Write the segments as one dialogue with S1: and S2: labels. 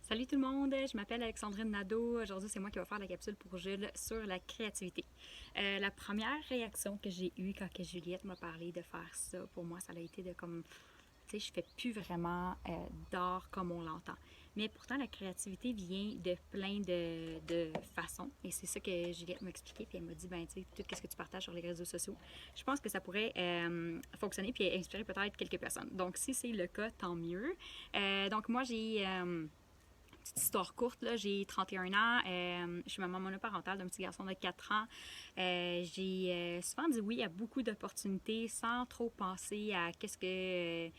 S1: Salut tout le monde, je m'appelle Alexandrine Nadeau. Aujourd'hui, c'est moi qui vais faire la capsule pour Jules sur la créativité. La première réaction que j'ai eue quand que Juliette m'a parlé de faire ça, pour moi, ça a été de comme, tu sais, je fais plus vraiment d'art comme on l'entend. Mais pourtant, la créativité vient de plein de façons. Et c'est ça que Juliette m'a expliqué. Puis elle m'a dit, ben, tu sais, tout ce que tu partages sur les réseaux sociaux, je pense que ça pourrait fonctionner puis inspirer peut-être quelques personnes. Donc, si c'est le cas, tant mieux. Donc, moi, j'ai petite histoire courte, là, j'ai 31 ans, je suis maman monoparentale d'un petit garçon de 4 ans. J'ai souvent dit oui à beaucoup d'opportunités sans trop penser à qu'est-ce que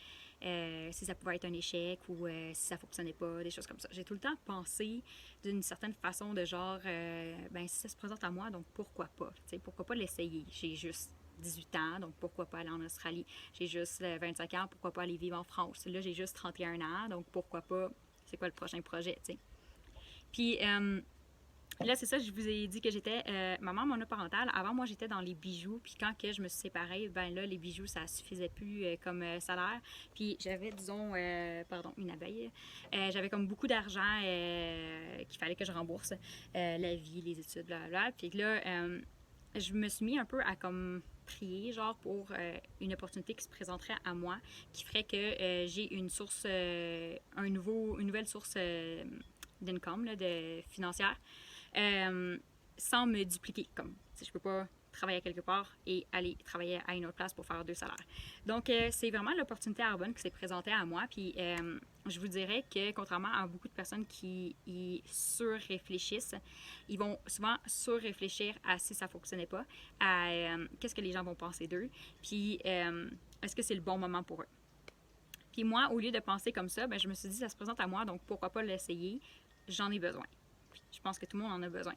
S1: si ça pouvait être un échec ou si ça fonctionnait pas, des choses comme ça. J'ai tout le temps pensé d'une certaine façon de genre, ben si ça se présente à moi, donc pourquoi pas? T'sais, pourquoi pas l'essayer? J'ai juste 18 ans, donc pourquoi pas aller en Australie? J'ai juste 25 ans, pourquoi pas aller vivre en France? Là, j'ai juste 31 ans, donc pourquoi pas c'est quoi le prochain projet, tu sais. Puis là, c'est ça, je vous ai dit que j'étais maman monoparentale. Avant, moi, j'étais dans les bijoux. Puis quand que je me suis séparée, ben là, les bijoux, ça suffisait plus comme salaire. Puis j'avais, disons, pardon, une abeille. J'avais comme beaucoup d'argent qu'il fallait que je rembourse. La vie, les études, blablabla. Puis là, je me suis mis un peu à comme prier, genre, pour une opportunité qui se présenterait à moi, qui ferait que j'ai une source, une nouvelle source d'income, là, financière, euh, sans me dupliquer. Comme, si je peux pas travailler quelque part et aller travailler à une autre place pour faire deux salaires. Donc, c'est vraiment l'opportunité Arbonne qui s'est présentée à moi. Puis, je vous dirais que, contrairement à beaucoup de personnes qui y surréfléchissent, ils vont souvent surréfléchir à si ça ne fonctionnait pas, à qu'est-ce que les gens vont penser d'eux, puis est-ce que c'est le bon moment pour eux. Puis moi, au lieu de penser comme ça, ben, je me suis dit, ça se présente à moi, donc pourquoi pas l'essayer? J'en ai besoin. Puis je pense que tout le monde en a besoin.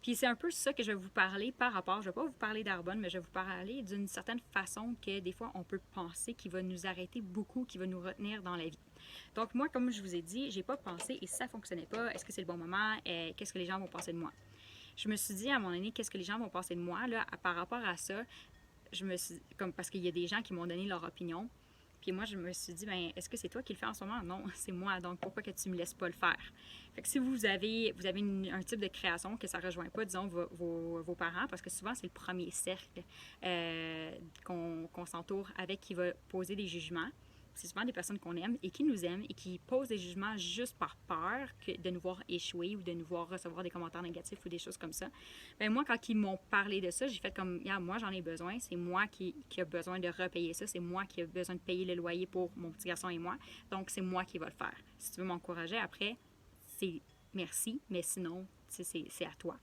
S1: Puis c'est un peu ça que je vais vous parler par rapport, je ne vais pas vous parler d'Arbonne, mais je vais vous parler d'une certaine façon que des fois on peut penser qui va nous arrêter beaucoup, qui va nous retenir dans la vie. Donc moi, comme je vous ai dit, j'ai pas pensé et si ça fonctionnait pas, est-ce que c'est le bon moment, qu'est-ce que les gens vont penser de moi? Je me suis dit à un moment donné, qu'est-ce que les gens vont penser de moi, là, par rapport à ça, je me suis, comme parce qu'il y a des gens qui m'ont donné leur opinion, puis moi, je me suis dit, ben, est-ce que c'est toi qui le fais en ce moment? Non, c'est moi. Donc, pourquoi que tu me laisses pas le faire? Fait que si vous avez un type de création que ça rejoint pas, disons, vos parents, parce que souvent, c'est le premier cercle qu'on s'entoure avec qui va poser des jugements. C'est souvent des personnes qu'on aime et qui nous aiment et qui posent des jugements juste par peur de nous voir échouer ou de nous voir recevoir des commentaires négatifs ou des choses comme ça. Ben moi, quand ils m'ont parlé de ça, j'ai fait comme, yeah, moi j'en ai besoin, c'est moi qui a besoin de repayer ça, c'est moi qui a besoin de payer le loyer pour mon petit garçon et moi, donc c'est moi qui va le faire. Si tu veux m'encourager après, c'est merci, mais sinon, c'est à toi.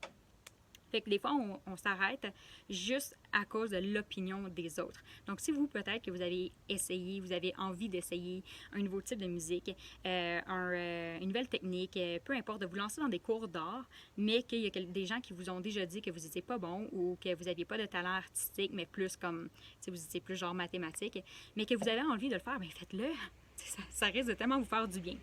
S1: Fait que des fois, on s'arrête juste à cause de l'opinion des autres. Donc, si vous, peut-être que vous avez essayé, vous avez envie d'essayer un nouveau type de musique, une nouvelle technique, peu importe, de vous lancer dans des cours d'art, mais qu'il y a des gens qui vous ont déjà dit que vous n'étiez pas bon ou que vous n'aviez pas de talent artistique, mais plus comme, si vous étiez plus genre mathématique, mais que vous avez envie de le faire, bien faites-le. Ça risque de tellement vous faire du bien.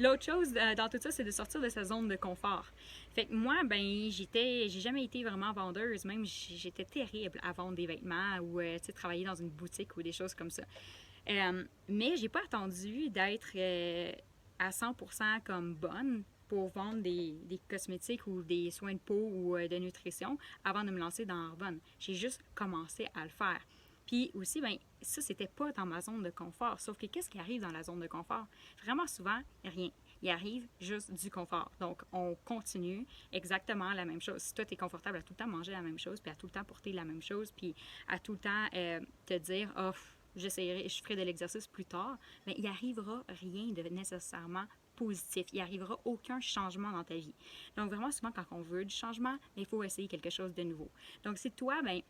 S1: L'autre chose dans tout ça, c'est de sortir de sa zone de confort. Fait que moi, ben, j'ai jamais été vraiment vendeuse. Même, j'étais terrible à vendre des vêtements ou, travailler dans une boutique ou des choses comme ça. Mais j'ai pas attendu d'être à 100% comme bonne pour vendre des cosmétiques ou des soins de peau ou de nutrition avant de me lancer dans Arbonne. J'ai juste commencé à le faire. Puis aussi, ben, ça, c'était pas dans ma zone de confort. Sauf que qu'est-ce qui arrive dans la zone de confort? Vraiment souvent, rien. Il arrive juste du confort. Donc, on continue exactement la même chose. Si toi, tu es confortable à tout le temps manger la même chose, puis à tout le temps porter la même chose, puis à tout le temps te dire, oh, j'essaierai, je ferai de l'exercice plus tard, mais il n'y arrivera rien de nécessairement positif. Il n'y arrivera aucun changement dans ta vie. Donc, vraiment, souvent, quand on veut du changement, il faut essayer quelque chose de nouveau. Donc, si toi, ben,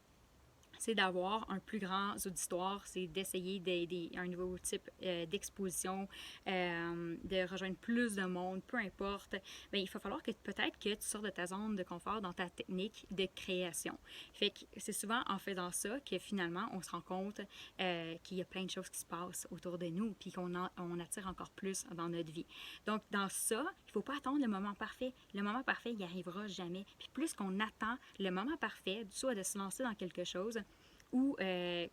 S1: c'est d'avoir un plus grand auditoire, c'est d'essayer un nouveau type d'exposition, de rejoindre plus de monde, peu importe. Bien, il va falloir que peut-être que tu sors de ta zone de confort dans ta technique de création. Fait que c'est souvent en faisant ça que finalement on se rend compte qu'il y a plein de choses qui se passent autour de nous, puis on attire encore plus dans notre vie. Donc dans ça, il ne faut pas attendre le moment parfait. Le moment parfait, il n'y arrivera jamais. Puis plus qu'on attend le moment parfait, soit de se lancer dans quelque chose, ou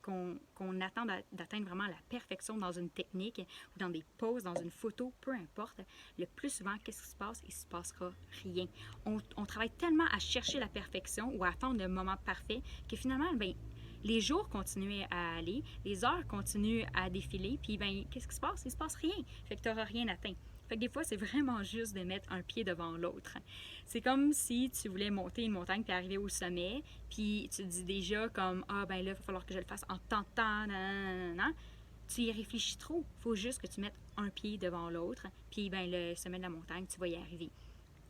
S1: qu'on attend d'atteindre vraiment la perfection dans une technique ou dans des poses, dans une photo, peu importe, le plus souvent, qu'est-ce qui se passe? Il se passera rien. On travaille tellement à chercher la perfection ou à attendre le moment parfait que finalement, ben, les jours continuent à aller, les heures continuent à défiler, puis ben, qu'est-ce qui se passe? Il se passe rien. Fait que tu n'auras rien atteint. Fait que des fois, c'est vraiment juste de mettre un pied devant l'autre. C'est comme si tu voulais monter une montagne puis arriver au sommet, puis tu te dis déjà comme ah ben là, il va falloir que je le fasse en tant de temps, nanana. Tu y réfléchis trop. Il faut juste que tu mettes un pied devant l'autre, puis ben le sommet de la montagne, tu vas y arriver.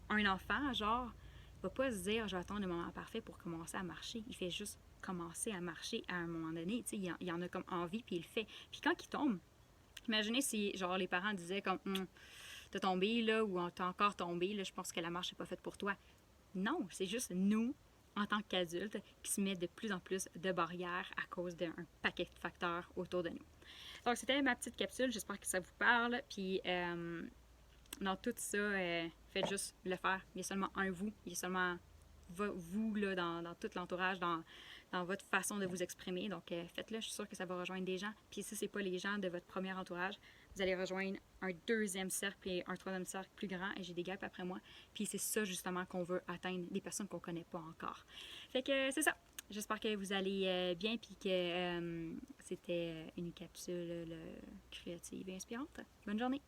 S1: Un enfant, genre, il va pas se dire je vais attendre le moment parfait pour commencer à marcher. Il fait juste commencer à marcher à un moment donné. Tu sais, il en a comme envie, puis il le fait. Puis quand il tombe, imaginez si genre les parents disaient comme t'as tombé là ou t'as encore tombé, là, je pense que la marche n'est pas faite pour toi. Non, c'est juste nous, en tant qu'adultes, qui se mettent de plus en plus de barrières à cause d'un paquet de facteurs autour de nous. Donc, c'était ma petite capsule. J'espère que ça vous parle. Puis, dans tout ça, faites juste le faire. Il y a seulement un vous. Il y a seulement vous là, dans tout l'entourage, dans votre façon de vous exprimer. Donc, faites-le. Je suis sûre que ça va rejoindre des gens. Puis, si ce n'est pas les gens de votre premier entourage, vous allez rejoindre un deuxième cercle et un troisième cercle plus grand. Et j'ai des gaps après moi. Puis, c'est ça, justement, qu'on veut atteindre, des personnes qu'on ne connaît pas encore. Fait que c'est ça. J'espère que vous allez bien. Puis que c'était une capsule créative et inspirante. Bonne journée!